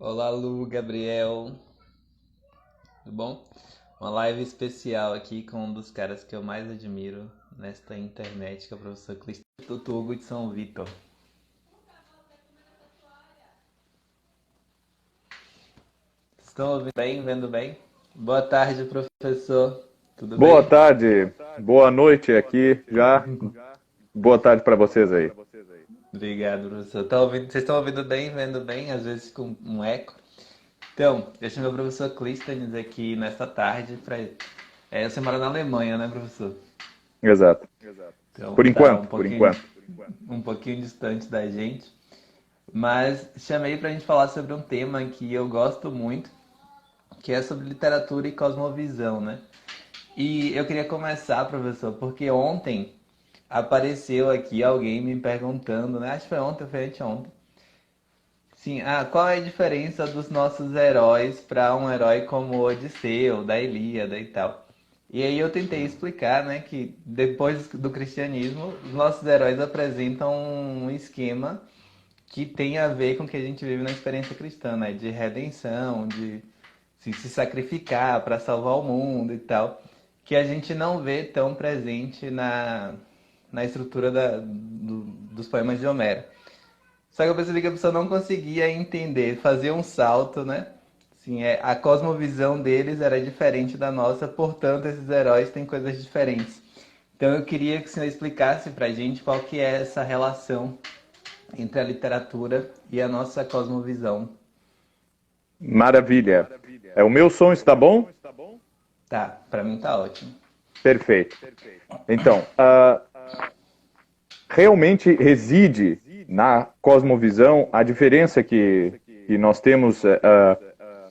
Olá, Lu, Gabriel, tudo bom? Uma live especial aqui com um dos caras que eu mais admiro nesta internet, que é o professor Cristo Hugo de São Vitor. Estão ouvindo bem, vendo bem? Boa tarde, professor. Tudo Boa bem? tarde, boa noite aqui já. Boa tarde para vocês aí. Obrigado, professor. Vocês estão ouvindo bem, vendo bem? Às vezes com um eco. Então, eu chamei o professor Clístenes aqui nesta tarde para. Você mora na Alemanha, né, professor? Exato. Então Por tá enquanto, por enquanto. um pouquinho distante da gente. Mas chamei para a gente falar sobre um tema que eu gosto muito, que é sobre literatura e cosmovisão, né? E eu queria começar, professor, porque ontem apareceu aqui alguém me perguntando, né? Acho que foi ontem ou foi anteontem. Sim, qual é a diferença dos nossos heróis para um herói como o Odisseu, da Ilíada e tal? E aí eu tentei explicar, né, que depois do cristianismo, os nossos heróis apresentam um esquema que tem a ver com o que a gente vive na experiência cristã, né? De redenção, de se sacrificar para salvar o mundo e tal, que a gente não vê tão presente na estrutura dos poemas de Homero. Só que eu percebi que a pessoa não conseguia entender, fazer um salto, né? Assim, a cosmovisão deles era diferente da nossa, portanto, esses heróis têm coisas diferentes. Então eu queria que o senhor explicasse pra gente qual que é essa relação entre a literatura e a nossa cosmovisão. Maravilha. O meu som está bom? Tá, pra mim tá ótimo. Perfeito. Então, realmente reside na cosmovisão a diferença que nós temos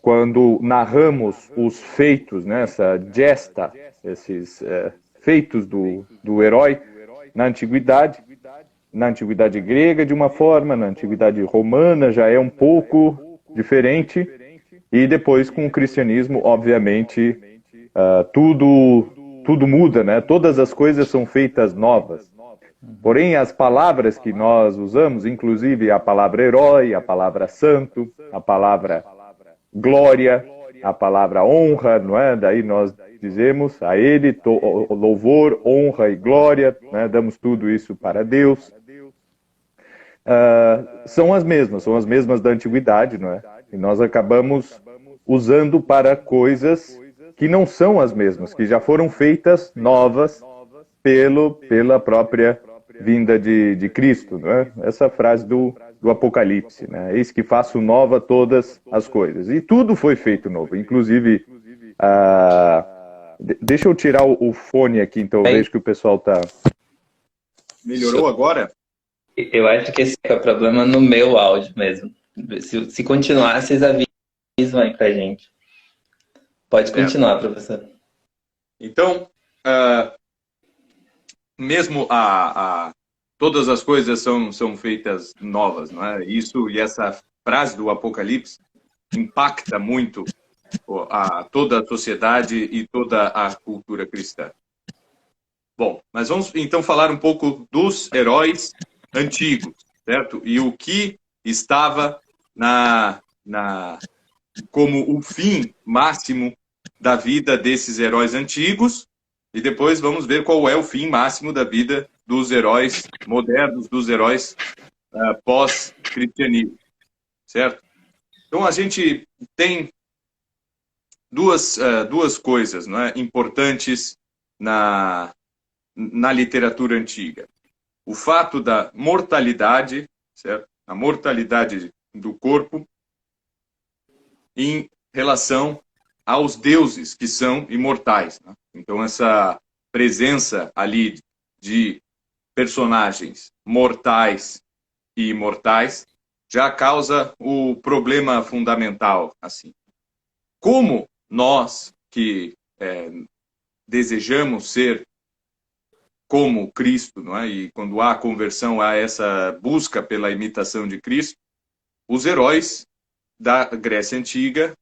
quando narramos os feitos, né, essa gesta, esses feitos do herói na antiguidade. Na antiguidade grega de uma forma, na antiguidade romana já é um pouco diferente, e depois com o cristianismo, obviamente, tudo muda, né? Todas as coisas são feitas novas. Porém, as palavras que nós usamos, inclusive a palavra herói, a palavra santo, a palavra glória, a palavra honra, não é? Daí nós dizemos a ele louvor, honra e glória, né? Damos tudo isso para Deus. São as mesmas da antiguidade, não é? E nós acabamos usando para coisas que não são as mesmas, que já foram feitas novas pela própria vinda de Cristo, não é? Essa frase do Apocalipse, né? Eis que faço nova todas as coisas. E tudo foi feito novo, inclusive... deixa eu tirar o fone aqui, então eu Bem, vejo que o pessoal tá... Melhorou agora? eu acho que esse é o problema no meu áudio mesmo. Se continuar, vocês avisam aí pra gente. Pode Certo. continuar, professor. Então, mesmo todas as coisas são feitas novas, não é? Isso e essa frase do Apocalipse impacta muito toda a sociedade e toda a cultura cristã. Bom, mas vamos então falar um pouco dos heróis antigos, certo? E o que estava como o fim máximo da vida desses heróis antigos, e depois vamos ver qual é o fim máximo da vida dos heróis modernos, dos heróis pós-cristianismo, certo? Então a gente tem duas coisas, não é, importantes na literatura antiga. O fato da mortalidade, certo? A mortalidade do corpo em relação aos deuses que são imortais, né? Então essa presença ali de personagens mortais e imortais já causa o problema fundamental, assim. Como nós que desejamos ser como Cristo, não é? E quando há conversão, há essa busca pela imitação de Cristo, os heróis da Grécia Antiga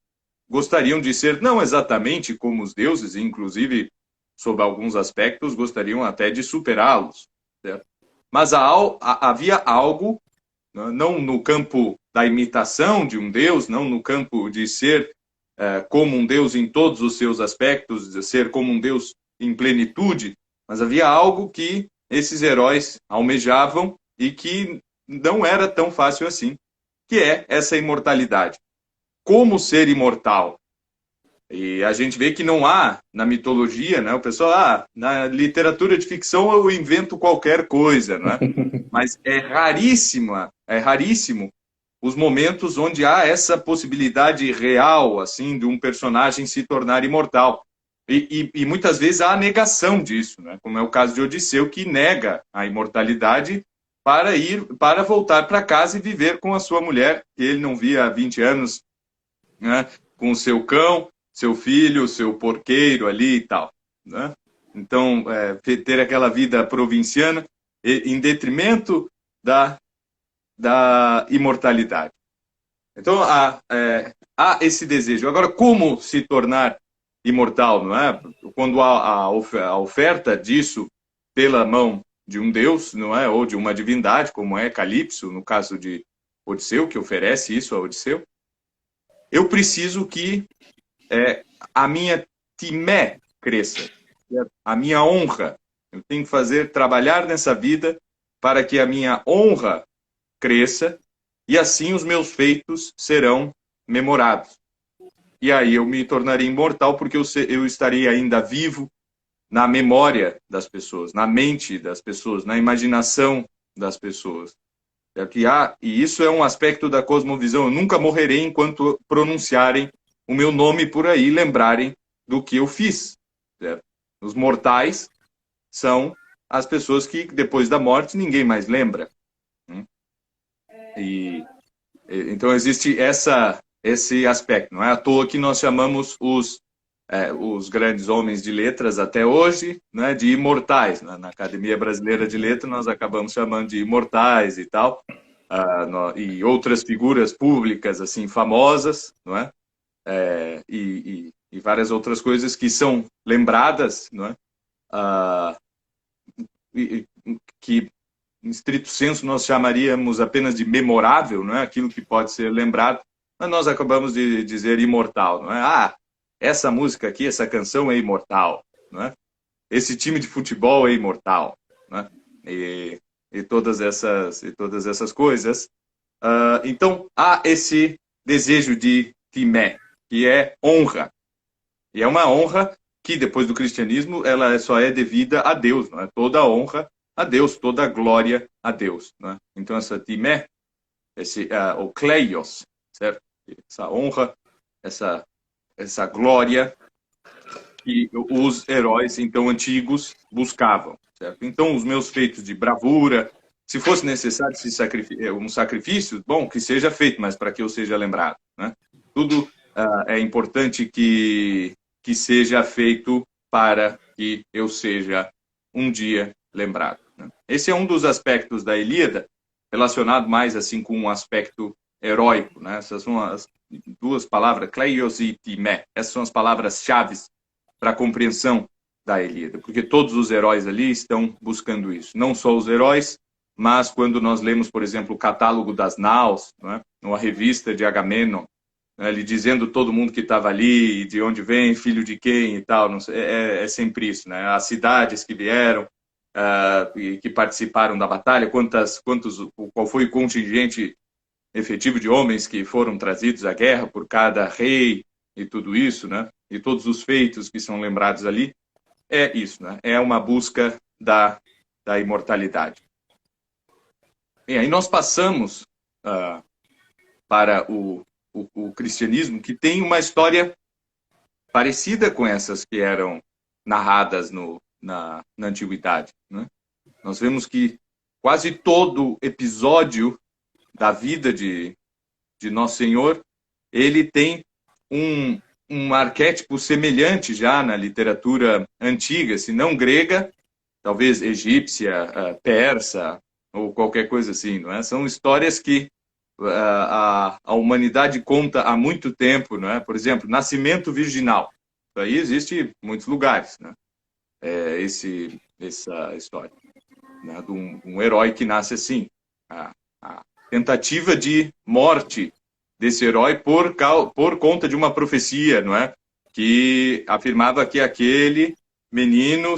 gostariam de ser não exatamente como os deuses, inclusive, sob alguns aspectos, gostariam até de superá-los, certo? Mas havia algo, não no campo da imitação de um Deus, não no campo de ser como um Deus em todos os seus aspectos, de ser como um Deus em plenitude, mas havia algo que esses heróis almejavam e que não era tão fácil assim, que é essa imortalidade. Como ser imortal? E a gente vê que não há na mitologia, né? O pessoal, na literatura de ficção eu invento qualquer coisa, né? Mas é raríssimo os momentos onde há essa possibilidade real, assim, de um personagem se tornar imortal. E muitas vezes há a negação disso, né? Como é o caso de Odisseu, que nega a imortalidade para voltar para casa e viver com a sua mulher, que ele não via há 20 anos, né? Com o seu cão, seu filho, seu porqueiro ali e tal, né? Então, ter aquela vida provinciana em detrimento da imortalidade. Então, há esse desejo. Agora, como se tornar imortal, não é? Quando há a oferta disso pela mão de um deus, não é? Ou de uma divindade, como é Calipso, no caso de Odisseu, que oferece isso a Odisseu, eu preciso que a minha timé cresça, a minha honra. Eu tenho que trabalhar nessa vida para que a minha honra cresça e assim os meus feitos serão memorados. E aí eu me tornarei imortal porque eu estarei ainda vivo na memória das pessoas, na mente das pessoas, na imaginação das pessoas. E isso é um aspecto da cosmovisão. Eu nunca morrerei enquanto pronunciarem o meu nome por aí e lembrarem do que eu fiz. Certo? Os mortais são as pessoas que, depois da morte, ninguém mais lembra. Então, existe esse aspecto. Não é à toa que nós chamamos os grandes homens de letras até hoje, né, de imortais. Na Academia Brasileira de Letras, nós acabamos chamando de imortais e tal. E outras figuras públicas assim famosas, não é? E várias outras coisas que são lembradas, não é? Que em estrito senso nós chamaríamos apenas de memorável, não é? Aquilo que pode ser lembrado, mas nós acabamos de dizer imortal, não é? Essa música aqui, essa canção é imortal, não é? Esse time de futebol é imortal, não é? E todas essas coisas. Então, há esse desejo de timé, que é honra. E é uma honra que, depois do cristianismo, ela só é devida a Deus. Não é? Toda honra a Deus, toda glória a Deus. Não é? Então, essa timé, o kleios, certo? Essa honra, essa glória que os heróis, então, antigos buscavam. Certo? Então, os meus feitos de bravura, se fosse necessário um sacrifício, bom, que seja feito, mas para que eu seja lembrado. Né? Tudo é importante que seja feito para que eu seja um dia lembrado. Né? Esse é um dos aspectos da Ilíada, relacionado mais assim com um aspecto heróico. Né? Essas são as duas palavras, kleios e timé. Essas são as palavras-chave para a compreensão da Ilíada, porque todos os heróis ali estão buscando isso. Não só os heróis, mas quando nós lemos, por exemplo, o catálogo das naus, né, uma revista de Agamenon, né, ele dizendo todo mundo que estava ali, de onde vem, filho de quem e tal, não sei, é sempre isso, né? As cidades que vieram, e que participaram da batalha, qual foi o contingente efetivo de homens que foram trazidos à guerra por cada rei e tudo isso, né? E todos os feitos que são lembrados ali, é isso, né? É uma busca da imortalidade. E aí nós passamos para o cristianismo, que tem uma história parecida com essas que eram narradas na antiguidade. Né? Nós vemos que quase todo episódio da vida de Nosso Senhor, ele tem um arquétipo semelhante já na literatura antiga, se não grega, talvez egípcia, persa, ou qualquer coisa assim. Não é? São histórias que a humanidade conta há muito tempo, não é? Por exemplo, nascimento virginal. Isso aí existe em muitos lugares, né? Essa história, né? De um herói que nasce assim. tentativa de morte desse herói por conta de uma profecia, não é? Que afirmava que aquele menino,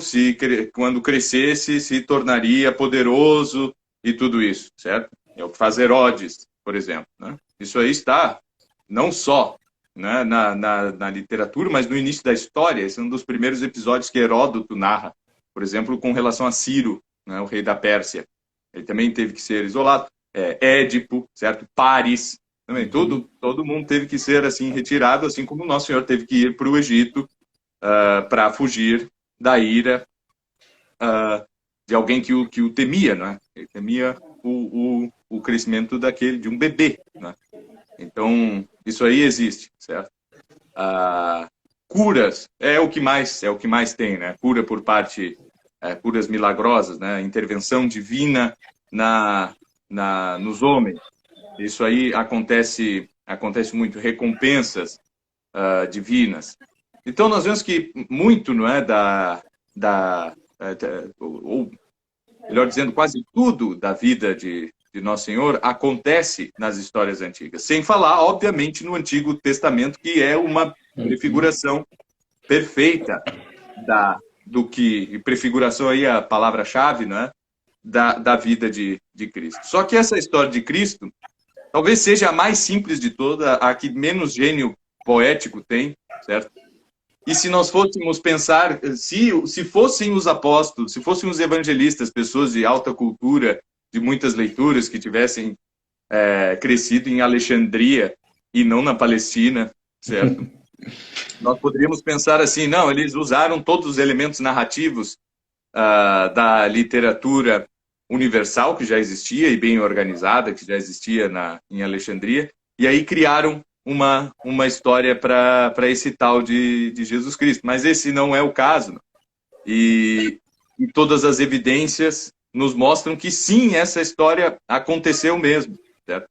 quando crescesse, se tornaria poderoso e tudo isso, certo? É o que faz Herodes, por exemplo. Né? Isso aí está não só, né, na literatura, mas no início da história. Esse é um dos primeiros episódios que Heródoto narra, por exemplo, com relação a Ciro, né, o rei da Pérsia. Ele também teve que ser isolado. Édipo, certo? Paris, também. Todo mundo teve que ser assim retirado, assim como o Nosso Senhor teve que ir para o Egito para fugir da ira de alguém que o temia, né? Ele temia o crescimento de um bebê, né? Então, isso aí existe, certo? Curas é o que mais tem, né? Cura por parte, curas milagrosas, né? Intervenção divina nos homens. Isso aí acontece muito, recompensas divinas. Então, nós vemos que muito, não é, ou melhor dizendo, quase tudo da vida de Nosso Senhor acontece nas histórias antigas. Sem falar, obviamente, no Antigo Testamento, que é uma prefiguração perfeita do que... Prefiguração aí é a palavra-chave, né? Da vida de Cristo. Só que essa história de Cristo talvez seja a mais simples de toda, a que menos gênio poético tem, certo? E se nós fôssemos pensar, se fossem os apóstolos, se fossem os evangelistas, pessoas de alta cultura, de muitas leituras, que tivessem crescido em Alexandria e não na Palestina, certo? Nós poderíamos pensar assim, não, eles usaram todos os elementos narrativos da literatura universal, que já existia e bem organizada, que já existia em Alexandria, e aí criaram uma história para esse tal de Jesus Cristo. Mas esse não é o caso. E todas as evidências nos mostram que sim, essa história aconteceu mesmo, certo?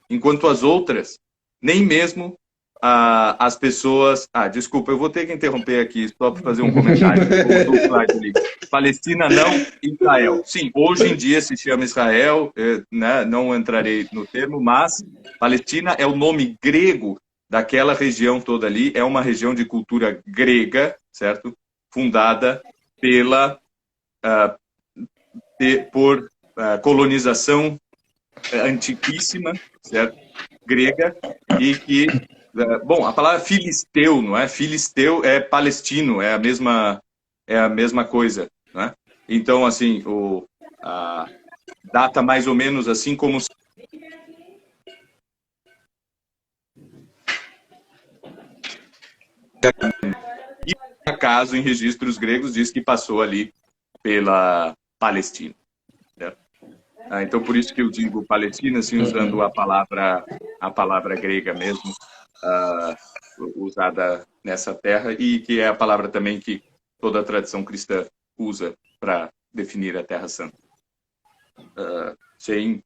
Enquanto as outras, nem mesmo as pessoas... desculpa, eu vou ter que interromper aqui só para fazer um comentário. Palestina não, Israel. Sim, hoje em dia se chama Israel, né? Não entrarei no termo, mas Palestina é o nome grego daquela região toda ali, é uma região de cultura grega, certo? Fundada por colonização antiquíssima, certo? Grega, e que, bom, a palavra filisteu, não é? Filisteu é palestino, é a mesma coisa, né? Então, assim, data mais ou menos assim como acaso em registros gregos diz que passou ali pela Palestina, certo? Então, por isso que eu digo Palestina, assim, usando a palavra grega mesmo, usada nessa terra, e que é a palavra também que toda a tradição cristã usa para definir a Terra Santa. Sem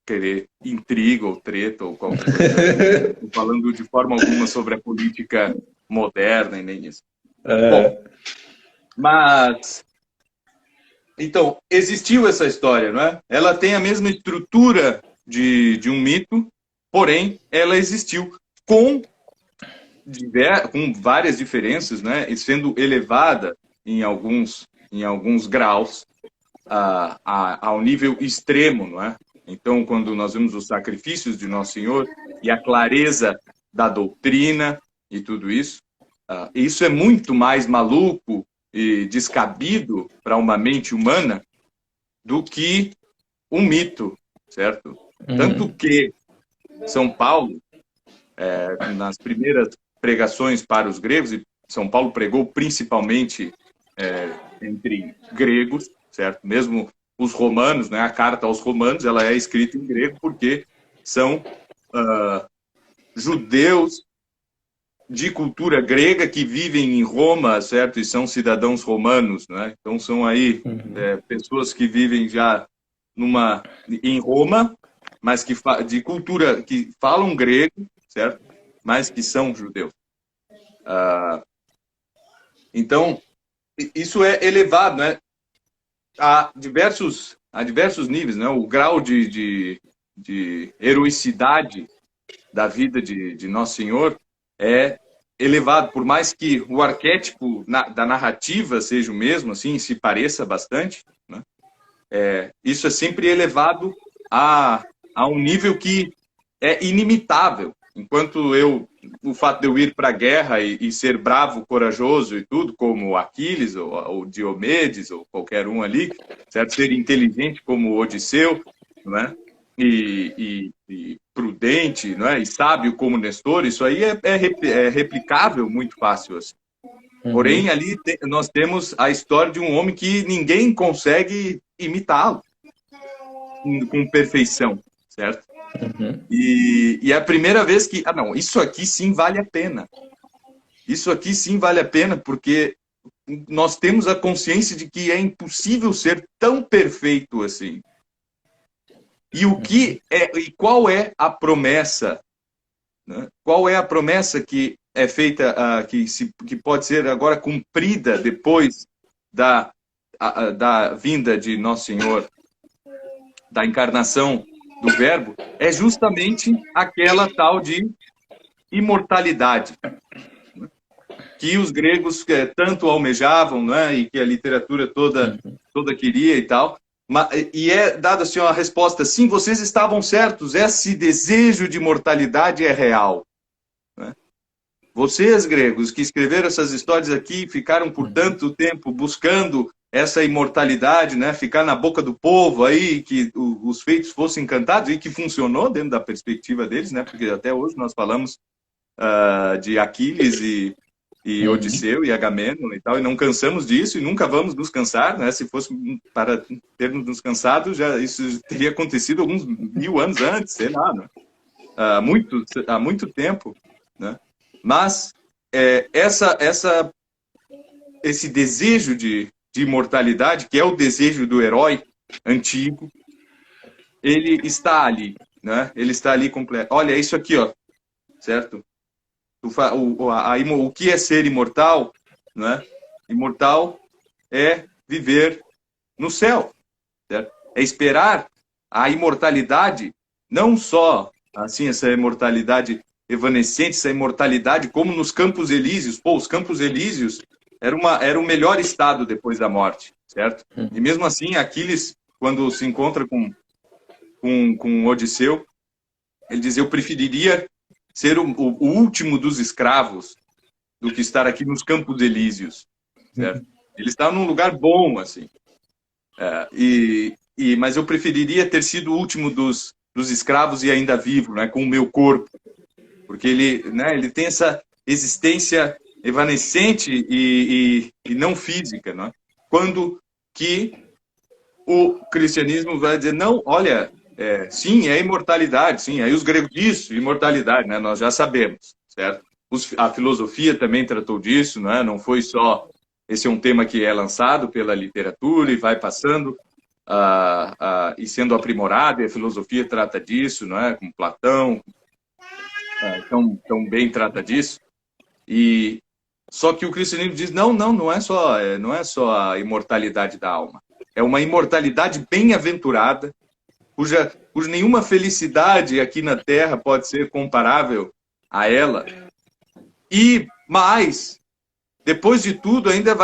querer intriga ou treta ou qualquer coisa. Estou falando de forma alguma sobre a política moderna e nem isso. Bom, mas... Então, existiu essa história, não é? Ela tem a mesma estrutura de um mito, porém, ela existiu com várias diferenças, né? E sendo elevada em alguns graus ao nível extremo, não é? Então, quando nós vemos os sacrifícios de Nosso Senhor e a clareza da doutrina e tudo isso, isso é muito mais maluco e descabido para uma mente humana do que um mito, certo? Tanto que São Paulo, nas primeiras pregações para os gregos, e São Paulo pregou principalmente entre gregos, certo? Mesmo os romanos, né? A carta aos romanos, ela é escrita em grego porque são judeus de cultura grega que vivem em Roma, certo? E são cidadãos romanos, né? Então são aí pessoas que vivem já em Roma, mas de cultura que falam grego, certo? Mas que são judeus. Então isso é elevado, né? A diversos níveis, né? O grau de de heroicidade da vida de Nosso Senhor é elevado, por mais que o arquétipo da narrativa seja o mesmo, assim, se pareça bastante, né? Isso é sempre elevado a um nível que é inimitável. Enquanto o fato de eu ir para a guerra e ser bravo, corajoso e tudo, como Aquiles ou Diomedes ou qualquer um ali, certo? Ser inteligente como Odisseu, não é? E prudente, não é? E sábio como Nestor, isso aí é replicável muito fácil assim. Porém, ali nós temos a história de um homem que ninguém consegue imitá-lo com perfeição, certo? E é a primeira vez que, não, isso aqui sim vale a pena. Isso aqui sim vale a pena, porque nós temos a consciência de que é impossível ser tão perfeito assim. E qual é a promessa? Né? Qual é a promessa que é feita, que pode ser agora cumprida depois da vinda de Nosso Senhor, da encarnação do Verbo? É justamente aquela tal de imortalidade que os gregos tanto almejavam, né, e que a literatura toda queria e tal. E é dada assim a resposta: sim, vocês estavam certos, esse desejo de imortalidade é real. Né? Vocês, gregos, que escreveram essas histórias aqui, ficaram por tanto tempo buscando essa imortalidade, né? Ficar na boca do povo aí, que os feitos fossem cantados, e que funcionou dentro da perspectiva deles, né? Porque até hoje nós falamos de Aquiles e Odisseu e Agamemnon e tal, e não cansamos disso e nunca vamos nos cansar, né? Se fosse para termos nos cansado, já isso teria acontecido alguns 1000 anos antes, sei lá, né? Há muito tempo, né? Mas esse desejo de imortalidade, que é o desejo do herói antigo, ele está ali, né? Ele está ali completo. Olha, é isso aqui, ó, certo? O que é ser imortal, né? Imortal é viver no céu, certo? É esperar a imortalidade, não só assim essa imortalidade evanescente, essa imortalidade como nos Campos Elíseos. Pô, os Campos Elíseos era o melhor estado depois da morte, certo? E mesmo assim, Aquiles, quando se encontra com Odisseu, ele diz: eu preferiria ser o último dos escravos do que estar aqui nos Campos Elíseos, certo? Ele está num lugar bom, assim. Mas eu preferiria ter sido o último dos escravos e ainda vivo, né, com o meu corpo. Porque ele tem essa existência evanescente e não física, né? Quando que o cristianismo vai dizer: não, olha, sim, é imortalidade, sim. Aí os gregos, isso, imortalidade, né? Nós já sabemos, certo? A filosofia também tratou disso, né? Não foi só... Esse é um tema que é lançado pela literatura e vai passando e sendo aprimorado, e a filosofia trata disso, não é? Com Platão, tão bem trata disso. E só que o cristianismo diz: não é só a imortalidade da alma. É uma imortalidade bem-aventurada, cuja nenhuma felicidade aqui na Terra pode ser comparável a ela. E mais, depois de tudo, ainda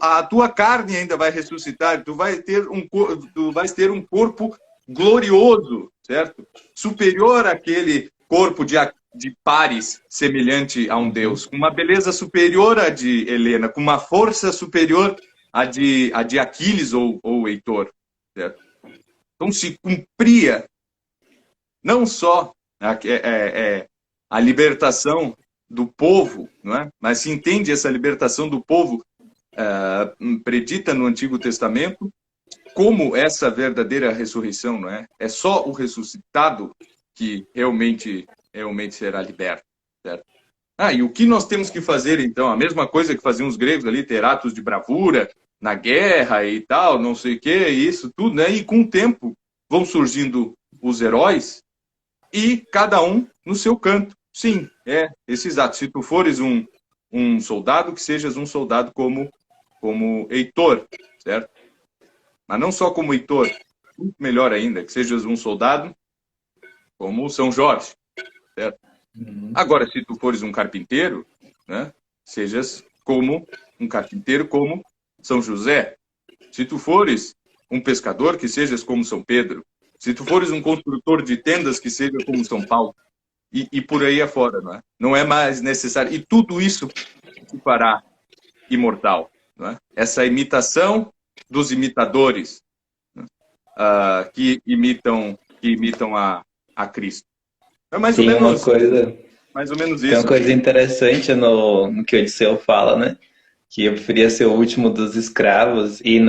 a tua carne ainda vai ressuscitar. Tu vais ter um corpo glorioso, certo? Superior àquele corpo de Paris, semelhante a um deus, com uma beleza superior à de Helena, com uma força superior à de Aquiles ou Heitor, certo? Então se cumpria não só a libertação do povo, não é? Mas se entende essa libertação do povo predita no Antigo Testamento como essa verdadeira ressurreição, não é? É só o ressuscitado que realmente será liberto, certo? E o que nós temos que fazer, então? A mesma coisa que faziam os gregos ali, ter atos de bravura na guerra e tal, não sei o que, isso tudo, né? E com o tempo vão surgindo os heróis e cada um no seu canto. Sim, esses atos. Se tu fores um soldado, que sejas um soldado como Heitor, certo? Mas não só como Heitor, muito melhor ainda, que sejas um soldado como São Jorge, certo? Uhum. Agora, se tu fores um carpinteiro, né, sejas como um carpinteiro como São José. Se tu fores um pescador, que sejas como São Pedro. Se tu fores um construtor de tendas, que seja como São Paulo. E por aí afora, não é? Não é mais necessário. E tudo isso te fará imortal, não é? Essa imitação dos imitadores, né? Que imitam a Cristo. É Tem uma coisa, mais ou menos tem uma isso. coisa interessante no que o Odisseu fala, né? Que eu preferia ser o último dos escravos e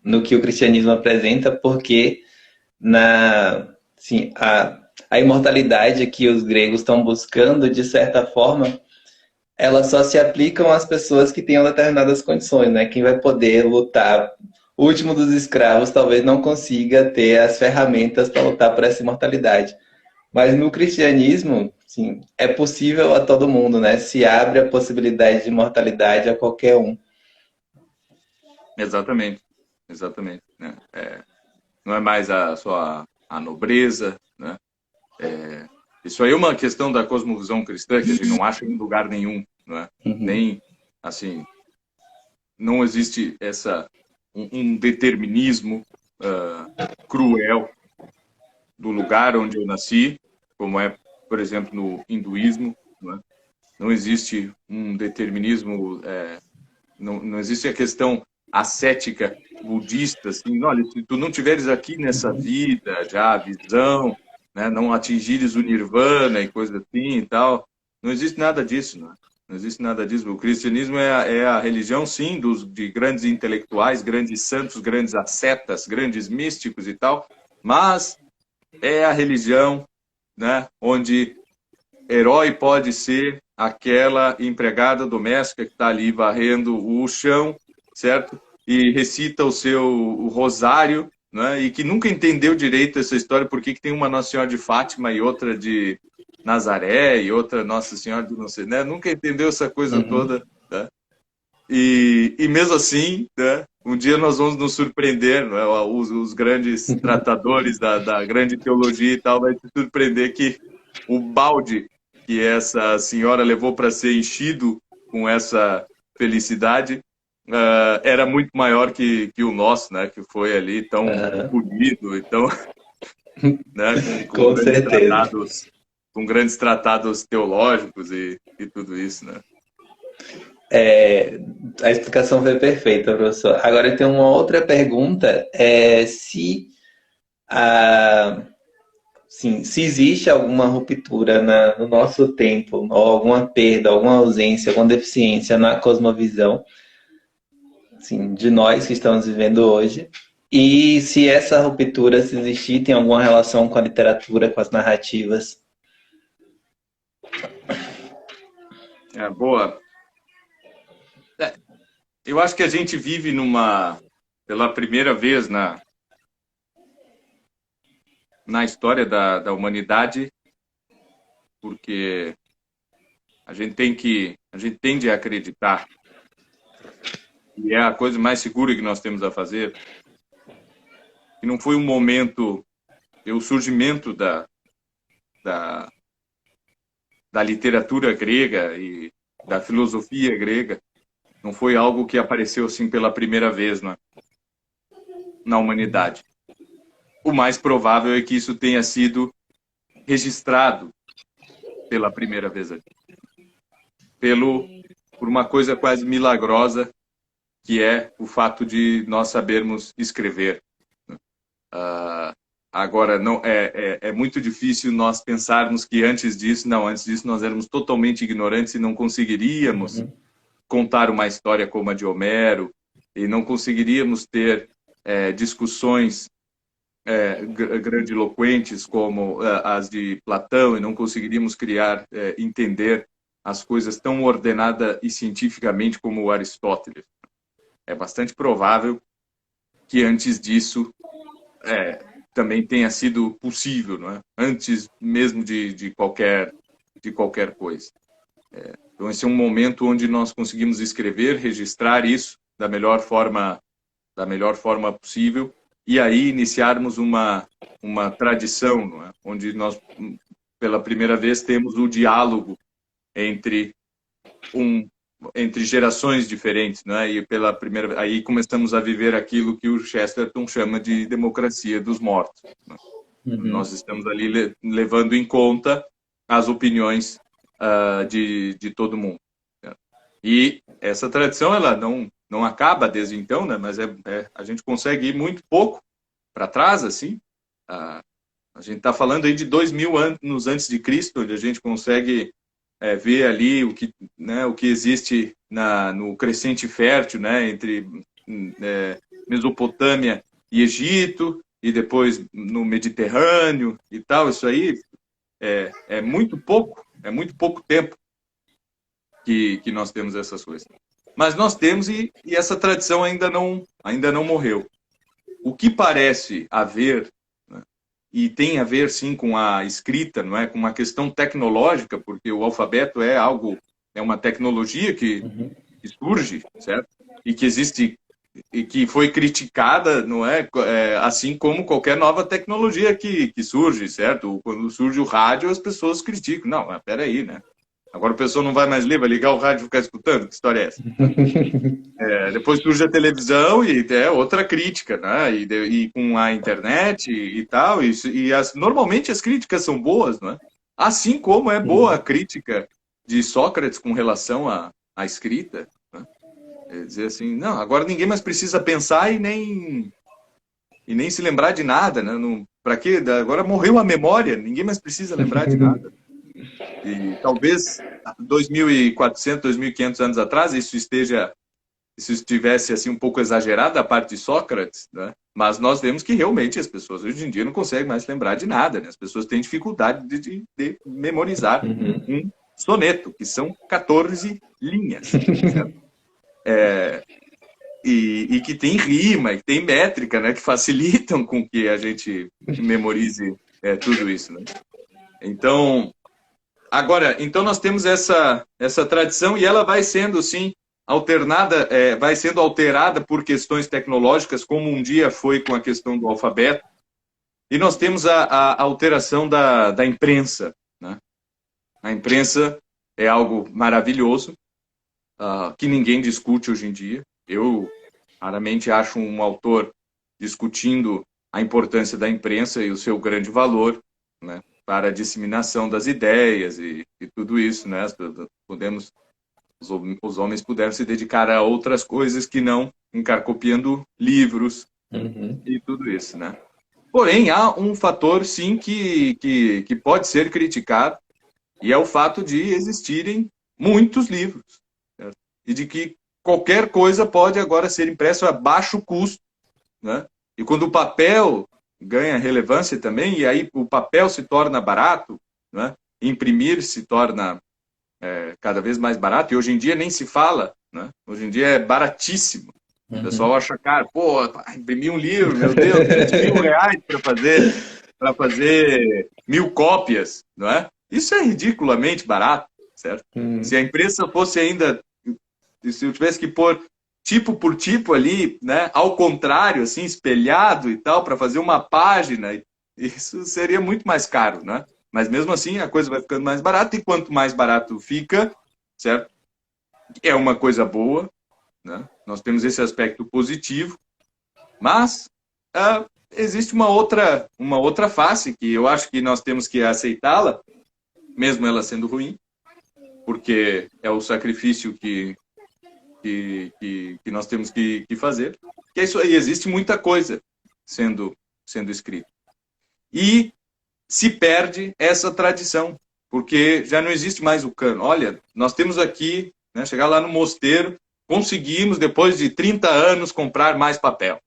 no que o cristianismo apresenta, porque assim, a imortalidade que os gregos estão buscando, de certa forma, elas só se aplicam às pessoas que tenham determinadas condições, né? Quem vai poder lutar, o último dos escravos talvez não consiga ter as ferramentas para lutar por essa imortalidade. Mas no cristianismo, sim, é possível a todo mundo, né? Se abre a possibilidade de imortalidade a qualquer um. Exatamente. Exatamente. Né? Não é mais só a nobreza, né? Isso aí é uma questão da cosmovisão cristã que a gente não acha em lugar nenhum, não é? Uhum. Nem, assim, não existe um determinismo cruel do lugar onde eu nasci, como é, por exemplo, no hinduísmo, não é? Não existe um determinismo, não existe a questão ascética budista, assim, olha, se tu não tiveres aqui nessa vida já a visão, né, não atingires o nirvana e coisa assim e tal, não existe nada disso, não é? Não existe nada disso. O cristianismo é a religião, sim, de grandes intelectuais, grandes santos, grandes ascetas, grandes místicos e tal, mas é a religião, né, onde herói pode ser aquela empregada doméstica que está ali varrendo o chão, certo? E recita o rosário, né? E que nunca entendeu direito essa história, por que tem uma Nossa Senhora de Fátima e outra de Nazaré e outra Nossa Senhora de não sei, né? Nunca entendeu essa coisa Uhum. toda, né? E mesmo assim, né? Um dia nós vamos nos surpreender, né? Os grandes tratadores da grande teologia e tal, vai te surpreender que o balde que essa senhora levou para ser enchido com essa felicidade era muito maior que o nosso, né? Que foi ali tão Aham. polido, então, né? Com Com grandes certeza. tratados, com grandes tratados teológicos e tudo isso, né? É, a explicação foi perfeita, professor. Agora tem uma outra pergunta, se sim, se existe alguma ruptura no nosso tempo, ou alguma perda, alguma ausência, alguma deficiência na cosmovisão, assim, de nós que estamos vivendo hoje, e se essa ruptura, se existir, tem alguma relação com a literatura, com as narrativas. Boa. Eu acho que a gente vive pela primeira vez na história da humanidade, porque a gente tende a acreditar, e é a coisa mais segura que nós temos a fazer, que não foi um momento, o surgimento da, da literatura grega e da filosofia grega, não foi algo que apareceu assim pela primeira vez na humanidade. O mais provável é que isso tenha sido registrado pela primeira vez aqui. Por uma coisa quase milagrosa, que é o fato de nós sabermos escrever. Agora, não é muito difícil nós pensarmos que antes disso nós éramos totalmente ignorantes e não conseguiríamos contar uma história como a de Homero e não conseguiríamos ter discussões grandiloquentes como as de Platão e não conseguiríamos entender as coisas tão ordenada e cientificamente como o Aristóteles. É bastante provável que antes disso também tenha sido possível, não é? Antes mesmo de qualquer coisa. Então esse é um momento onde nós conseguimos escrever, registrar isso da melhor forma possível e aí iniciarmos uma tradição, não é? Onde nós, pela primeira vez, temos o diálogo entre entre gerações diferentes, né? E aí começamos a viver aquilo que o Chesterton chama de democracia dos mortos, né? Nós estamos ali levando em conta as opiniões de todo mundo, né? E essa tradição ela não acaba desde então, né? Mas a gente consegue ir muito pouco para trás, assim. A gente está falando aí de 2000 anos antes de Cristo, onde a gente consegue ver ali o que existe no crescente fértil, né, entre Mesopotâmia e Egito, e depois no Mediterrâneo e tal. Isso aí é muito pouco tempo que nós temos essas coisas. Mas nós temos, e essa tradição ainda não morreu. O que parece haver, né, e tem a ver sim com a escrita, não é, com uma questão tecnológica, porque o alfabeto é uma tecnologia que surge, certo? E que existe e que foi criticada, não é, assim como qualquer nova tecnologia que surge, certo? Quando surge o rádio, as pessoas criticam. Não, mas peraí, né? Agora a pessoa não vai mais ler, vai ligar o rádio e ficar escutando? Que história é essa? Depois surge a televisão e é outra crítica, né? E com a internet e tal. Normalmente as críticas são boas, não é? Assim como é boa a crítica de Sócrates com relação à escrita, né? Quer dizer assim, não, agora ninguém mais precisa pensar e nem se lembrar de nada, né? Para quê? Agora morreu a memória, ninguém mais precisa lembrar de nada. E talvez 2.400, 2.500 anos atrás isso estivesse assim um pouco exagerado da parte de Sócrates, né? Mas nós vemos que realmente as pessoas hoje em dia não conseguem mais lembrar de nada, né? As pessoas têm dificuldade de memorizar um soneto, que são 14 linhas, certo? E que tem rima, e tem métrica, né? Que facilitam com que a gente memorize tudo isso, né? Então nós temos essa tradição e ela vai sendo, sim, alternada, vai sendo alterada por questões tecnológicas, como um dia foi com a questão do alfabeto. E nós temos a alteração da imprensa, né? A imprensa é algo maravilhoso, que ninguém discute hoje em dia. Eu raramente acho um autor discutindo a importância da imprensa e o seu grande valor, né, para a disseminação das ideias e tudo isso, né? Os homens puderam se dedicar a outras coisas que não ficar copiando livros e tudo isso, né? Porém, há um fator, sim, que pode ser criticado, e é o fato de existirem muitos livros, certo? E de que qualquer coisa pode agora ser impresso a baixo custo, né? E quando o papel ganha relevância também, e aí o papel se torna barato, né? Imprimir se torna cada vez mais barato, e hoje em dia nem se fala, né? Hoje em dia é baratíssimo. O pessoal acha caro, pô, imprimir um livro, meu Deus, R$20.000 para fazer 1.000 cópias, não é? Isso é ridiculamente barato, certo? Se a imprensa fosse ainda, se eu tivesse que pôr tipo por tipo ali, né, ao contrário, assim, espelhado e tal, para fazer uma página, isso seria muito mais caro, né? Mas mesmo assim a coisa vai ficando mais barata, e quanto mais barato fica, certo? É uma coisa boa, né? Nós temos esse aspecto positivo, mas existe uma outra face que eu acho que nós temos que aceitá-la, mesmo ela sendo ruim, porque é o sacrifício que nós temos que fazer, que é isso aí, existe muita coisa sendo escrita. E se perde essa tradição, porque já não existe mais o cano. Olha, nós temos aqui, né, chegar lá no mosteiro, conseguimos, depois de 30 anos, comprar mais papel.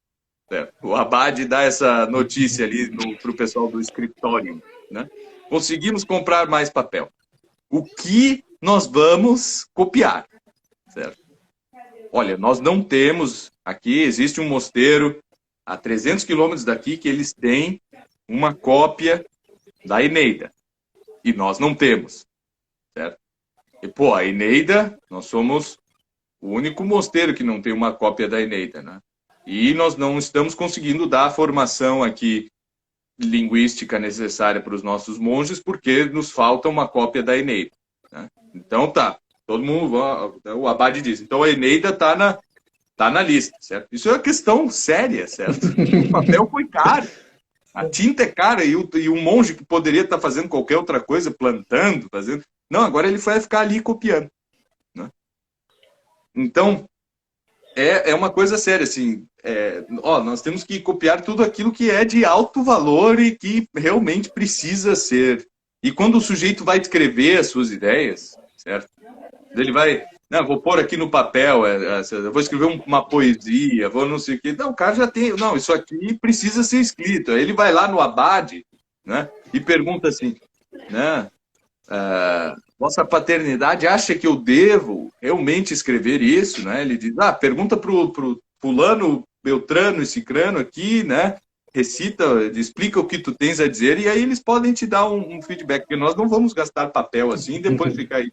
Certo? O Abade dá essa notícia ali para o pessoal do escritório, né? Conseguimos comprar mais papel. O que nós vamos copiar? Certo? Olha, nós não temos aqui, existe um mosteiro a 300 quilômetros daqui que eles têm uma cópia da Eneida. E nós não temos. Certo? E, pô, a Eneida, nós somos o único mosteiro que não tem uma cópia da Eneida, né? E nós não estamos conseguindo dar a formação aqui linguística necessária para os nossos monges, porque nos falta uma cópia da Eneida, né? Então tá, todo mundo, o Abade diz, então a Eneida tá na lista, certo? Isso é uma questão séria, certo? O papel foi caro, a tinta é cara, e um monge que poderia estar fazendo qualquer outra coisa, plantando, fazendo... Não, agora ele vai ficar ali copiando, né? Então, é uma coisa séria, assim, nós temos que copiar tudo aquilo que é de alto valor e que realmente precisa ser. E quando o sujeito vai escrever as suas ideias, certo? Ele vai, não, vou pôr aqui no papel, vou escrever uma poesia, vou não sei o quê. Não, o cara já tem, não, isso aqui precisa ser escrito. Aí ele vai lá no Abade, né, e pergunta assim, né, vossa paternidade acha que eu devo realmente escrever isso, né? Ele diz, pergunta pro fulano, Beltrano e Cicrano aqui, né? Recita, explica o que tu tens a dizer, e aí eles podem te dar um feedback, porque nós não vamos gastar papel assim e depois ficar aí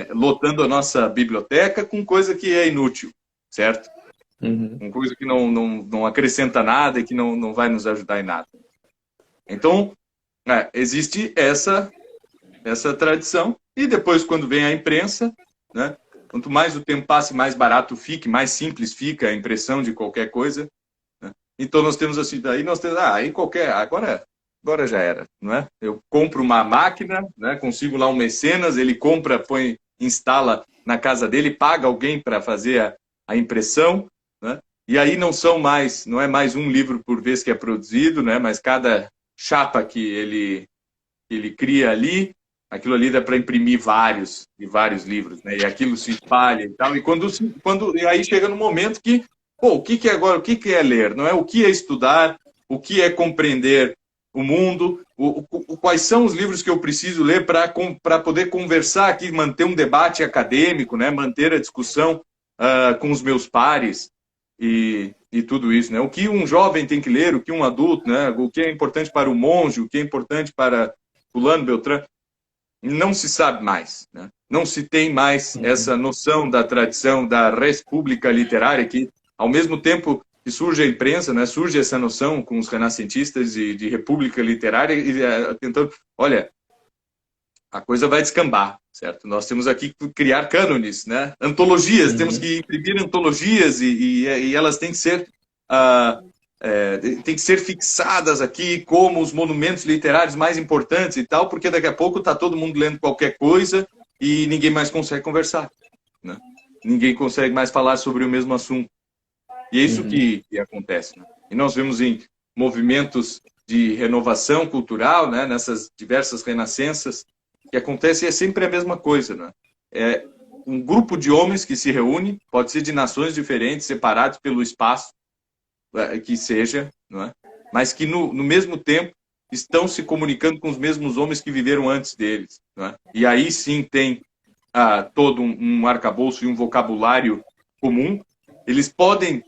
lotando a nossa biblioteca com coisa que é inútil, certo? Com coisa que não acrescenta nada e que não vai nos ajudar em nada. Então, existe essa tradição, e depois, quando vem a imprensa, né, quanto mais o tempo passe, mais barato fique, mais simples fica a impressão de qualquer coisa, né? Então nós temos assim, daí nós temos, aí agora já era, não é? Eu compro uma máquina, né, consigo lá um mecenas, ele compra, instala na casa dele, paga alguém para fazer a impressão, né? E aí não é mais um livro por vez que é produzido, né, mas cada chapa que ele cria ali, aquilo ali dá para imprimir vários livros, né? E aquilo se espalha e tal. E aí chega no momento que, o que é agora? O que é ler? Não é? O que é estudar? O que é compreender o mundo? Quais são os livros que eu preciso ler para poder conversar aqui, manter um debate acadêmico, né? Manter a discussão com os meus pares e tudo isso, né? O que um jovem tem que ler? O que um adulto, né? O que é importante para o monge? O que é importante para fulano, Beltrano? Não se sabe mais, né? Não se tem mais essa noção da tradição da república literária, que, ao mesmo tempo que surge a imprensa, né, surge essa noção com os renascentistas de república literária, e tentando, olha, a coisa vai descambar, certo? Nós temos aqui que criar cânones, né? Antologias, temos que imprimir antologias e elas têm que ser... tem que ser fixadas aqui como os monumentos literários mais importantes e tal, porque daqui a pouco está todo mundo lendo qualquer coisa e ninguém mais consegue conversar, né? Ninguém consegue mais falar sobre o mesmo assunto. E é isso que acontece, né? E nós vemos em movimentos de renovação cultural, né, nessas diversas renascenças, que acontece, é sempre a mesma coisa, né? É um grupo de homens que se reúne, pode ser de nações diferentes, separados pelo espaço, que seja, não é? Mas que no mesmo tempo estão se comunicando com os mesmos homens que viveram antes deles, não é? E aí sim tem todo um arcabouço e um vocabulário comum. Eles podem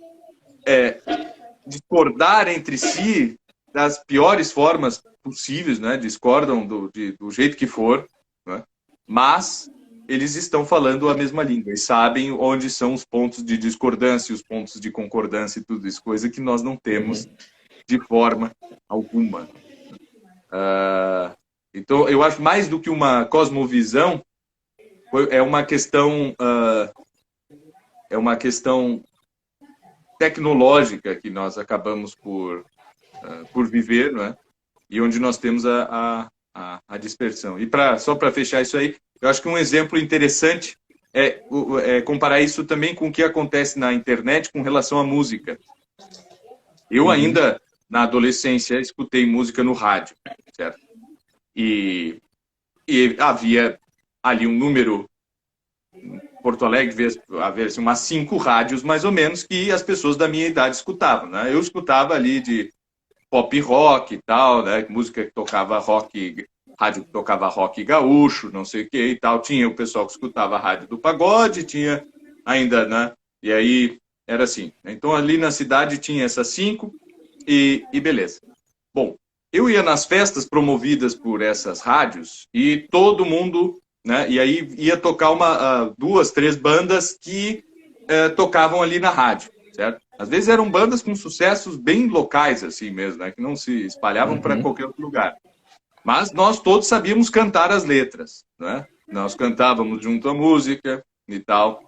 discordar entre si das piores formas possíveis, né? Discordam do jeito que for, né? Mas eles estão falando a mesma língua e sabem onde são os pontos de discordância, os pontos de concordância e tudo isso, coisa que nós não temos de forma alguma. Então, eu acho mais do que uma cosmovisão, é uma questão tecnológica que nós acabamos por viver, não é? E onde nós temos a dispersão. E só para fechar isso aí, eu acho que um exemplo interessante é comparar isso também com o que acontece na internet com relação à música. Eu ainda, na adolescência, escutei música no rádio, certo? E havia ali um número, em Porto Alegre, havia assim, umas 5 rádios, mais ou menos, que as pessoas da minha idade escutavam, né? Eu escutava ali de pop rock e tal, né? Música que tocava rock, rádio que tocava rock gaúcho, não sei o que e tal. Tinha o pessoal que escutava a rádio do pagode, tinha ainda, né? E aí era assim. Então ali na cidade tinha essas 5 e beleza. Bom, eu ia nas festas promovidas por essas rádios e todo mundo, né? E aí ia tocar 2, 3 bandas que tocavam ali na rádio, certo? Às vezes eram bandas com sucessos bem locais, assim mesmo, né? Que não se espalhavam para qualquer outro lugar. Mas nós todos sabíamos cantar as letras, né? Nós cantávamos junto à música e tal.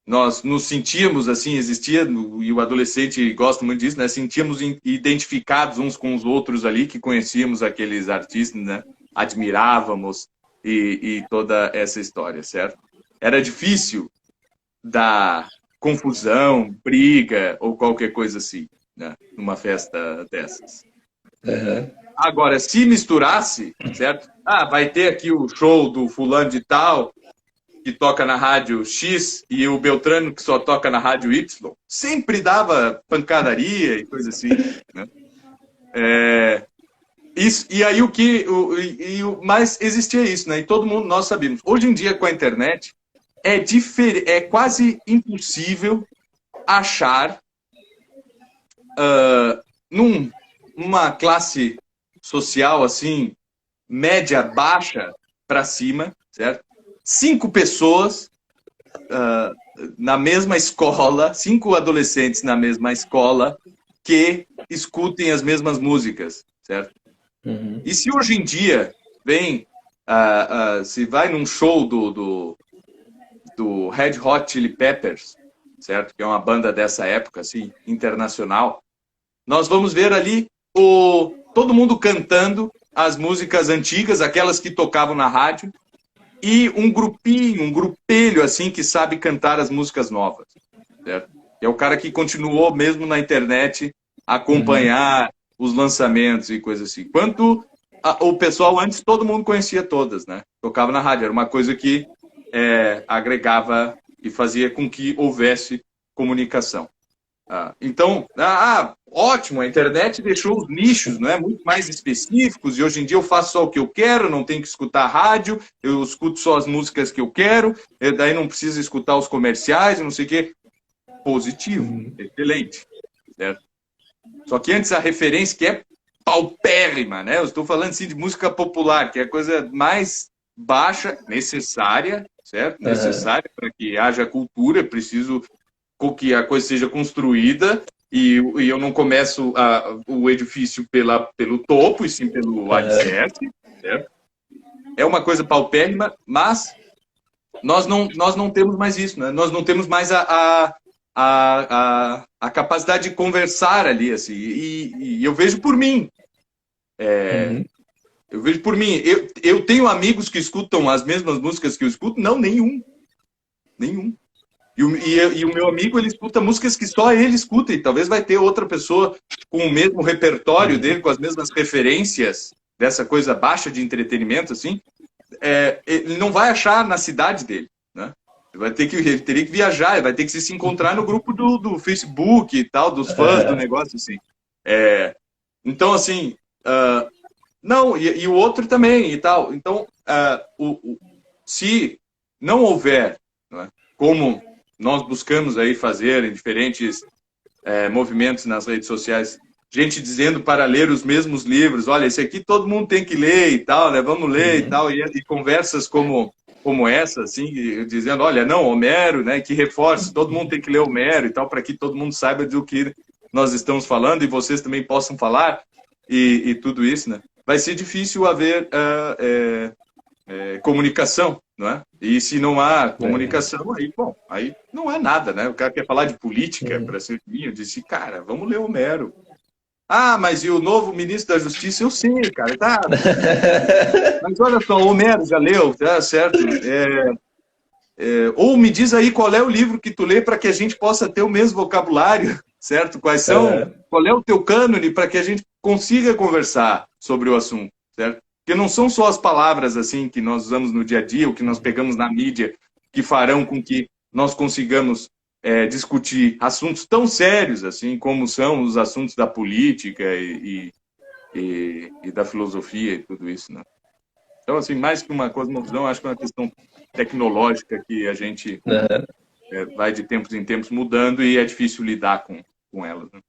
Nós nos sentíamos, assim, existia, e o adolescente gosta muito disso, né? Sentíamos identificados uns com os outros ali, que conhecíamos aqueles artistas, né? Admirávamos e toda essa história, certo? Era difícil dar confusão, briga ou qualquer coisa assim, né? Numa festa dessas. Agora, se misturasse, certo? Vai ter aqui o show do fulano de tal, que toca na rádio X, e o Beltrano que só toca na rádio Y. Sempre dava pancadaria e coisa assim, né? Isso, e aí mas existia isso, né? E todo mundo, nós sabíamos. Hoje em dia, com a internet, é quase impossível achar numa classe social assim, média, baixa para cima, certo? 5 pessoas na mesma escola, 5 adolescentes na mesma escola que escutem as mesmas músicas, certo? E se hoje em dia se vai num show do Red Hot Chili Peppers, certo? Que é uma banda dessa época, assim, internacional, nós vamos ver ali todo mundo cantando as músicas antigas, aquelas que tocavam na rádio, e um grupelho, assim, que sabe cantar as músicas novas, certo? É o cara que continuou, mesmo na internet, acompanhar os lançamentos e coisas assim. Enquanto o pessoal antes, todo mundo conhecia todas, né? Tocava na rádio, era uma coisa que agregava e fazia com que houvesse comunicação. Então, ótimo, a internet deixou os nichos, né, muito mais específicos, e hoje em dia eu faço só o que eu quero, não tenho que escutar rádio, eu escuto só as músicas que eu quero, daí não preciso escutar os comerciais, não sei o quê. Positivo, excelente, certo? Só que antes a referência que é paupérrima, né? Eu estou falando assim de música popular, que é a coisa mais baixa, necessária, certo? Necessária para que haja cultura, preciso que a coisa seja construída e eu não começo o edifício pelo topo, e sim pelo alicerce, certo? É uma coisa paupérrima, mas nós não temos mais isso, né? Nós não temos mais a capacidade de conversar ali, assim, e eu vejo por mim. Eu vejo por mim. Eu tenho amigos que escutam as mesmas músicas que eu escuto? Não, nenhum. Nenhum. E o meu amigo, ele escuta músicas que só ele escuta, e talvez vai ter outra pessoa com o mesmo repertório dele, com as mesmas referências dessa coisa baixa de entretenimento, assim, ele não vai achar na cidade dele, né? Ele teria que viajar, ele vai ter que se encontrar no grupo do Facebook e tal, dos fãs do negócio, assim. Então, assim, não, e o outro também e tal. Então, se não houver, né, como nós buscamos aí fazer em diferentes movimentos nas redes sociais, gente dizendo para ler os mesmos livros, olha, esse aqui todo mundo tem que ler e tal, né? Vamos ler e tal, e conversas como essa, assim, dizendo, olha, não, Homero, né, que reforce, todo mundo tem que ler Homero e tal, para que todo mundo saiba do que nós estamos falando e vocês também possam falar e tudo isso, né? Vai ser difícil haver comunicação, não é? E se não há comunicação, aí não é nada, né? O cara quer falar de política para ser eu disse, cara, vamos ler Homero. Mas e o novo ministro da Justiça? Eu sei, cara, tá. Mas olha só, o Homero já leu, tá certo? Ou me diz aí qual é o livro que tu lê para que a gente possa ter o mesmo vocabulário, certo? Qual é o teu cânone para que a gente consiga conversar sobre o assunto, certo? Porque não são só as palavras assim que nós usamos no dia a dia, o que nós pegamos na mídia, que farão com que nós consigamos discutir assuntos tão sérios assim como são os assuntos da política e da filosofia e tudo isso, né? Então, assim, mais que uma cosmovisão, acho que é uma questão tecnológica que a gente vai de tempos em tempos mudando e é difícil lidar com elas, né?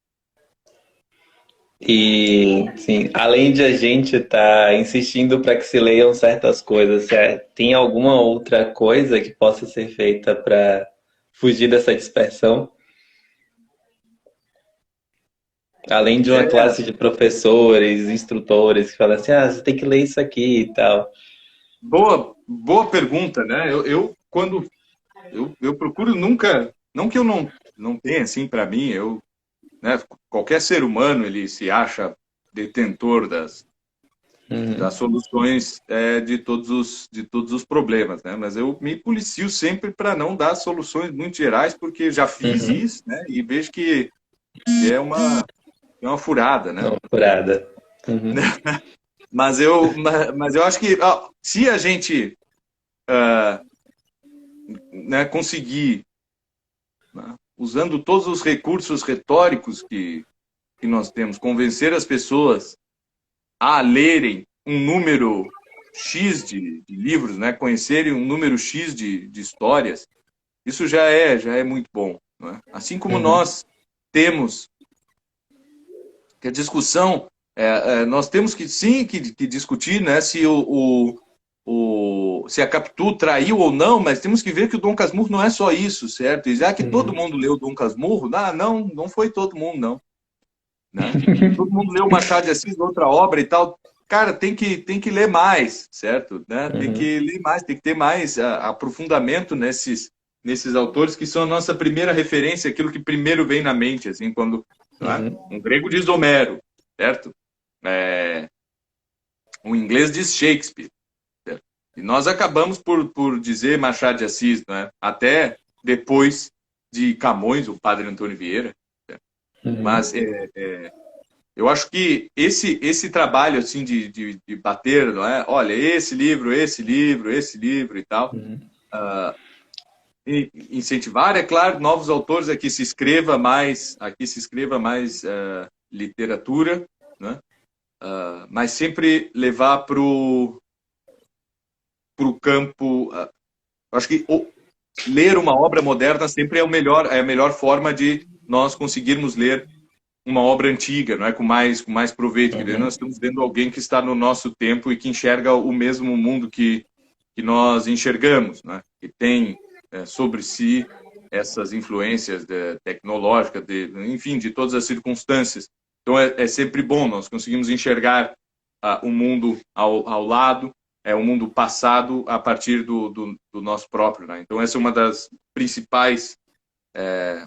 E, sim, além de a gente estar insistindo para que se leiam certas coisas, tem alguma outra coisa que possa ser feita para fugir dessa dispersão? Além de uma classe de professores, instrutores que falam assim, você tem que ler isso aqui e tal. Boa pergunta, né? Quando eu procuro nunca, não que eu não tenha assim para mim, né, qualquer ser humano ele se acha detentor das soluções de todos os problemas, né? Mas eu me policio sempre para não dar soluções muito gerais, porque já fiz isso, né? E vejo que é uma furada, né? É uma furada. Mas eu acho que se a gente né, conseguir, né, usando todos os recursos retóricos que nós temos, convencer as pessoas a lerem um número X de livros, né, conhecerem um número X de histórias, isso já é muito bom. Né? Assim como nós temos que a discussão, nós temos que sim que discutir, né, se a Capitu traiu ou não, mas temos que ver que o Dom Casmurro não é só isso, certo? E já que todo mundo leu o Dom Casmurro, não foi todo mundo, não. Né? Todo mundo leu Machado de Assis, outra obra e tal. Cara, tem que ler mais, certo? Né? Tem que ler mais, tem que ter mais aprofundamento nesses autores que são a nossa primeira referência, aquilo que primeiro vem na mente, assim, quando um grego diz Homero, certo? Um inglês diz Shakespeare, certo? E nós acabamos por dizer Machado de Assis, né? Até depois de Camões, o Padre Antônio Vieira, certo? Mas eu acho que esse trabalho assim de bater, não é? Olha, esse livro e tal, e incentivar, é claro, novos autores aqui se escreva mais literatura, né? Mas sempre levar para o campo. Acho que ler uma obra moderna sempre é a melhor forma de nós conseguirmos ler uma obra antiga, não é, com mais proveito. Nós estamos vendo alguém que está no nosso tempo e que enxerga o mesmo mundo que nós enxergamos, né? Que tem sobre si essas influências tecnológicas, enfim, de todas as circunstâncias. Então é sempre bom, nós conseguimos enxergar o mundo ao lado, o mundo passado a partir do nosso próprio. Né? Então essa é uma das principais,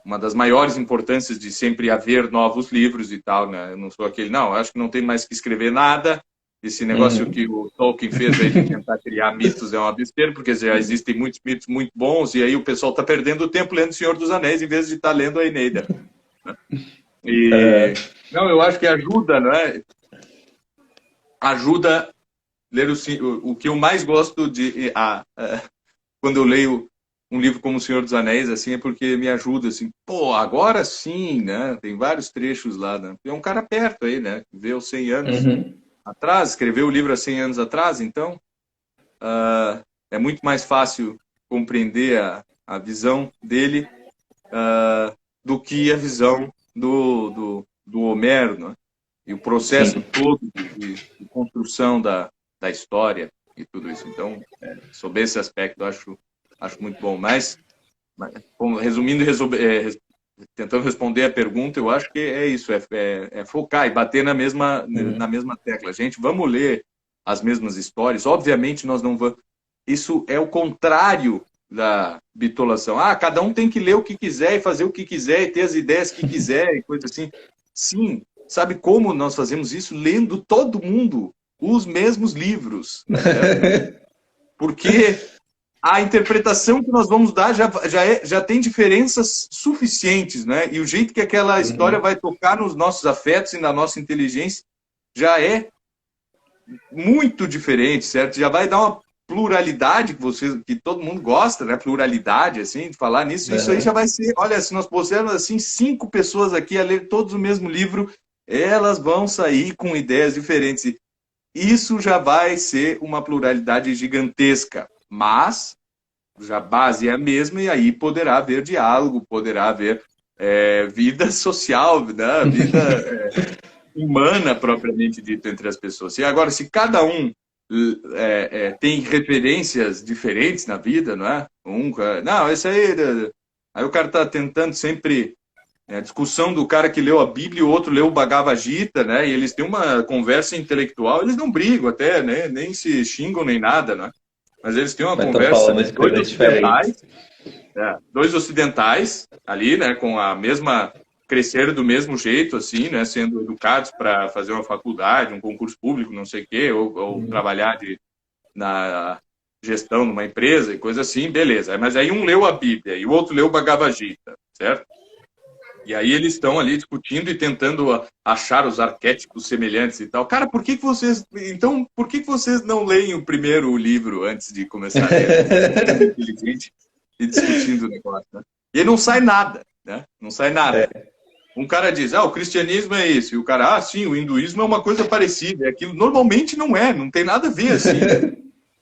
uma das maiores importâncias de sempre haver novos livros e tal. Né? Eu não sou aquele, não, acho que não tem mais que escrever nada, esse negócio que o Tolkien fez aí de tentar criar mitos é uma besteira, porque já existem muitos mitos muito bons, e aí o pessoal está perdendo o tempo lendo O Senhor dos Anéis em vez de estar lendo a Eneida. Né? E não, eu acho que ajuda, não é? Ajuda ler o que eu mais gosto de quando eu leio um livro como O Senhor dos Anéis, assim, é porque me ajuda, assim, pô, agora sim, né? Tem vários trechos lá, né? É um cara perto aí, né? Vê os 100 anos atrás, escreveu o livro há 100 anos atrás, então é muito mais fácil compreender a visão dele do que a visão do Homero, né? E o processo todo de construção da história e tudo isso. Então, sob esse aspecto, eu acho muito bom. Mas resumindo, tentando responder a pergunta, eu acho que é isso, é focar e bater na mesma tecla. Gente, vamos ler as mesmas histórias. Obviamente, nós não vamos... Isso é o contrário da bitolação. Cada um tem que ler o que quiser e fazer o que quiser e ter as ideias que quiser e coisa assim. Sim, sabe como nós fazemos isso? Lendo todo mundo os mesmos livros. Certo? Porque a interpretação que nós vamos dar já tem diferenças suficientes, né? E o jeito que aquela história vai tocar nos nossos afetos e na nossa inteligência já é muito diferente, certo? Já vai dar uma pluralidade que todo mundo gosta, né? Pluralidade, assim, de falar nisso. Isso aí já vai ser... Olha, se nós pusermos, assim, 5 pessoas aqui a ler todos o mesmo livro, elas vão sair com ideias diferentes. E isso já vai ser uma pluralidade gigantesca. Mas já a base é a mesma e aí poderá haver diálogo, poderá haver vida social, né? Vida humana propriamente dita entre as pessoas. E agora, se cada um tem referências diferentes na vida, não é? Não, esse aí... Aí o cara está tentando sempre A discussão do cara que leu a Bíblia e o outro leu o Bhagavad Gita, né? E eles têm uma conversa intelectual, eles não brigam até, né? Nem se xingam nem nada, né? Mas eles têm uma Mas estão conversa falando de de coisas diferentes. dois ocidentais ali, né? Com a mesma cresceram do mesmo jeito, assim, né? Sendo educados para fazer uma faculdade, um concurso público, não sei o quê, ou trabalhar na gestão de uma empresa e coisa assim, beleza. Mas aí um leu a Bíblia e o outro leu o Bhagavad Gita, certo? E aí eles estão ali discutindo e tentando achar os arquétipos semelhantes e tal. Cara, por que vocês não leem o primeiro livro antes de começar a ler? Inteligente e discutindo o negócio, né? E aí não sai nada, né? Não sai nada. Um cara diz, o cristianismo é isso. E o cara, sim, o hinduísmo é uma coisa parecida. É aquilo. Normalmente não tem nada a ver, assim.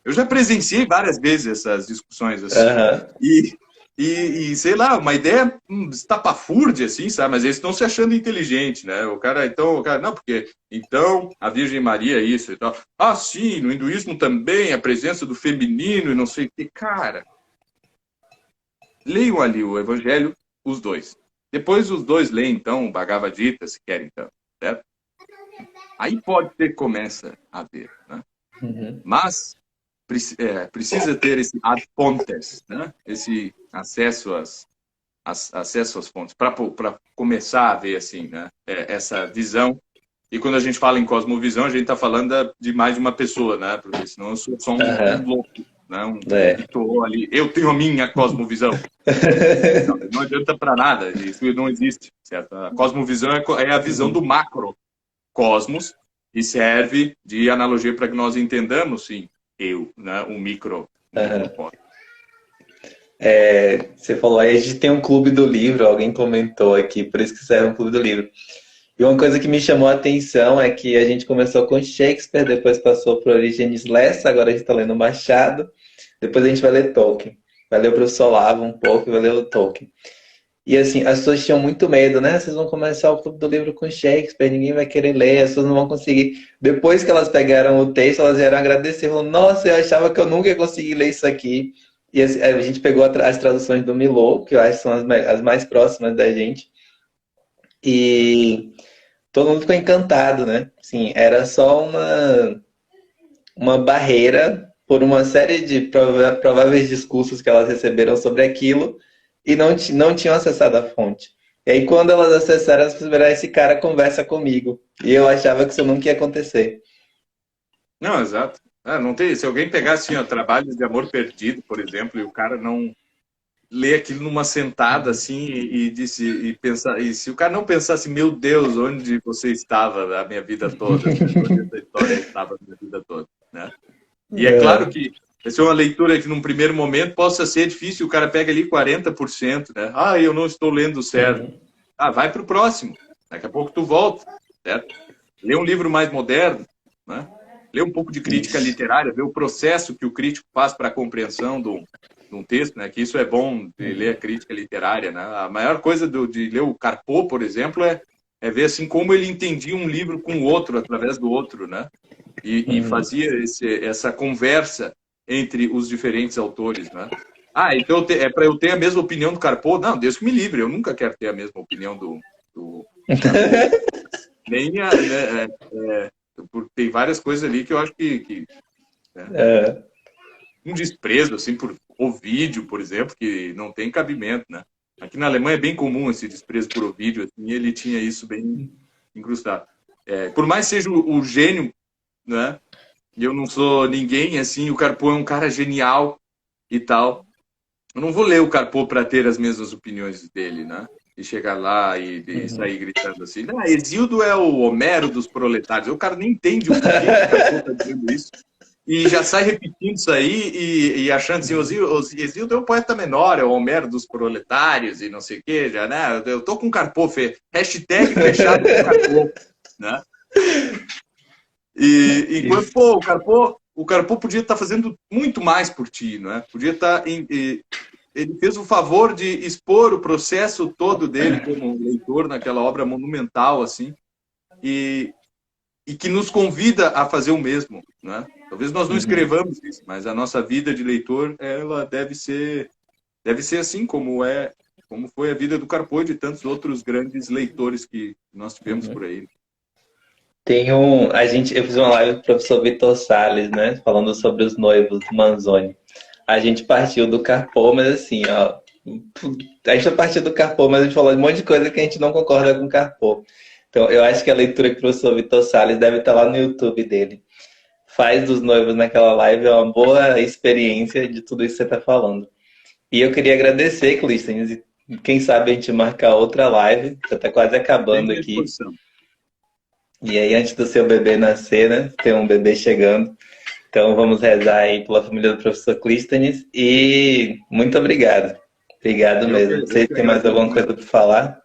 Eu já presenciei várias vezes essas discussões, assim. E sei lá, uma ideia estapafúrdia, assim, sabe? Mas eles estão se achando inteligentes, né? Não, porque então a Virgem Maria é isso e tal. Sim, no hinduísmo também a presença do feminino e não sei o que. Cara, leiam ali o Evangelho, os dois. Depois os dois leem, então, o Bhagavad Gita, se querem, então, certo? Aí pode ser que começa a ver, né? Mas precisa ter esse ad fontes, né? Esse acesso às fontes, para começar a ver, assim, né? Essa visão. E quando a gente fala em cosmovisão, a gente está falando de mais de uma pessoa, né? Porque senão eu sou só um louco. Não, ali. Eu tenho a minha cosmovisão. Não adianta para nada, isso não existe, certo? A cosmovisão é a visão do macrocosmos e serve de analogia para que nós entendamos, sim, né, um microcosmos. Você falou aí, a gente tem um clube do livro, alguém comentou aqui, por isso que serve um clube do livro. E uma coisa que me chamou a atenção é que a gente começou com Shakespeare, depois passou por Origenes Lessa, agora a gente está lendo Machado, depois a gente vai ler Tolkien. Vai ler o professor Olavo um pouco e vai ler o Tolkien. E assim, as pessoas tinham muito medo, né? Vocês vão começar o clube do livro com Shakespeare, ninguém vai querer ler, as pessoas não vão conseguir. Depois que elas pegaram o texto, elas vieram agradecer, falaram, nossa, eu achava que eu nunca ia conseguir ler isso aqui. E a gente pegou as traduções do Milô, que eu acho que são as mais próximas da gente. E todo mundo ficou encantado, né? Sim, era só uma barreira por uma série de prováveis discursos que elas receberam sobre aquilo e não tinham acessado a fonte. E aí, quando elas acessaram, elas perceberam, esse cara conversa comigo. E eu achava que isso nunca ia acontecer. Não, exato. Não tem, se alguém pegar assim, Trabalhos de Amor Perdido, por exemplo, e o cara não lê aquilo numa sentada assim e pensar, e se o cara não pensasse, meu Deus, onde você estava a minha vida toda, onde essa história estava a minha vida toda, né? E é claro que essa é uma leitura que num primeiro momento possa ser difícil, o cara pega ali 40%, né? Eu não estou lendo certo. Vai para o próximo, daqui a pouco tu volta, certo? Lê um livro mais moderno, né? Lê um pouco de crítica literária, vê o processo que o crítico faz para a compreensão de um texto, né? Que isso é bom de ler a crítica literária, né? A maior coisa de ler o Carpo, por exemplo, é ver assim como ele entendia um livro com o outro, através do outro, né? E fazia essa conversa entre os diferentes autores, né? Então é para eu ter a mesma opinião do Carpo? Não, Deus que me livre, eu nunca quero ter a mesma opinião do nem porque tem várias coisas ali que eu acho que um desprezo assim por Ovídio, por exemplo, que não tem cabimento, né? Aqui na Alemanha é bem comum esse desprezo por Ovídio, assim, e ele tinha isso bem incrustado. Por mais seja o gênio, né? E eu não sou ninguém, assim, o Carpo é um cara genial e tal. Eu não vou ler o Carpo para ter as mesmas opiniões dele, né? E chegar lá e sair gritando assim, Hesíodo é o Homero dos proletários. O cara nem entende o porquê que o Carpo está dizendo isso. E já sai repetindo isso aí e achando assim, Hesíodo é o poeta menor, é o Homero dos proletários e não sei o quê, já, né? Eu tô com o Carpo, hashtag fechado com o Carpo, né? E enquanto, o Carpo podia estar fazendo muito mais por ti, não é? Podia estar... Ele fez o favor de expor o processo todo dele como leitor naquela obra monumental, assim, e que nos convida a fazer o mesmo, né? Talvez nós não escrevamos isso, mas a nossa vida de leitor, ela deve ser assim como é como foi a vida do Carpo e de tantos outros grandes leitores que nós tivemos por aí. Eu fiz uma live com o professor Vitor Salles, né? Falando sobre os noivos do Manzoni. A gente partiu do Carpo, mas assim, ó. A gente partiu do Carpo, mas a gente falou de um monte de coisa que a gente não concorda com o Carpo. Então, eu acho que a leitura que o professor Vitor Salles deve estar lá no YouTube dele. Faz dos noivos naquela live é uma boa experiência de tudo isso que você está falando. E eu queria agradecer, Clístenes. Quem sabe a gente marcar outra live. Já está quase acabando aqui. E aí, antes do seu bebê nascer, né? Tem um bebê chegando. Então, vamos rezar aí pela família do professor Clístenes. E muito obrigado. Obrigado mesmo. Não sei se tem mais alguma coisa para falar.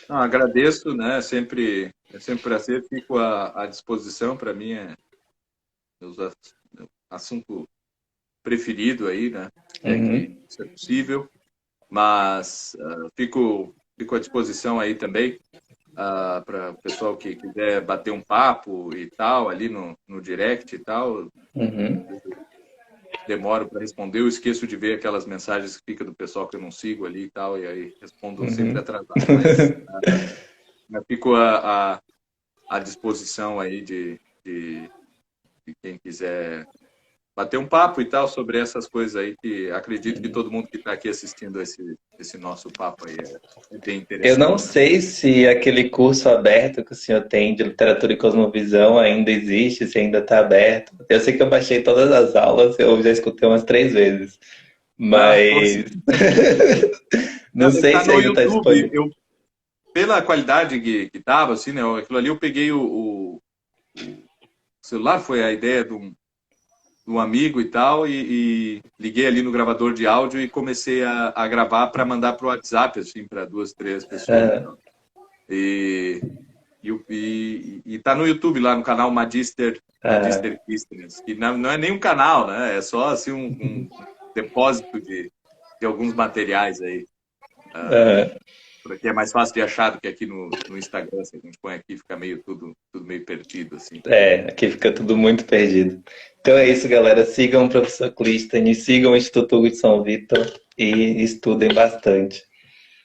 Não, agradeço, né? É sempre um prazer. Fico à disposição. Para mim é meu assunto preferido aí, né? Que isso é possível. Mas fico à disposição aí também. Para o pessoal que quiser bater um papo e tal, ali no direct e tal. Demoro para responder, eu esqueço de ver aquelas mensagens que fica do pessoal que eu não sigo ali e tal, e aí respondo sempre atrasado. Mas fico à disposição aí de quem quiser bater um papo e tal sobre essas coisas aí, que acredito que todo mundo que está aqui assistindo esse nosso papo aí é bem interessante. Eu não sei se aquele curso aberto que o senhor tem de literatura e cosmovisão ainda existe, se ainda está aberto. Eu sei que eu baixei todas as aulas, eu já escutei umas 3 vezes, mas não sei se ainda está disponível. Pela qualidade que estava, assim, né, aquilo ali eu peguei o celular, foi a ideia de um amigo e tal, e liguei ali no gravador de áudio e comecei a gravar para mandar para o WhatsApp, assim, para 2, 3 pessoas. E tá no YouTube, lá no canal Magister Clístenes, que não é nem um canal, né? É só assim, um depósito de alguns materiais aí. Por aqui é mais fácil de achar do que aqui no Instagram. Se a gente põe aqui, fica tudo meio perdido, assim. Aqui fica tudo muito perdido. Então é isso, galera. Sigam o professor Clístenes, sigam o Instituto Hugo de São Vitor e estudem bastante.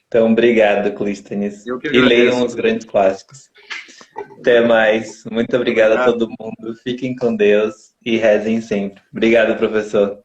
Então, obrigado, Clístenes. E leiam os grandes clássicos. Até mais. Muito obrigado a todo mundo. Fiquem com Deus e rezem sempre. Obrigado, professor.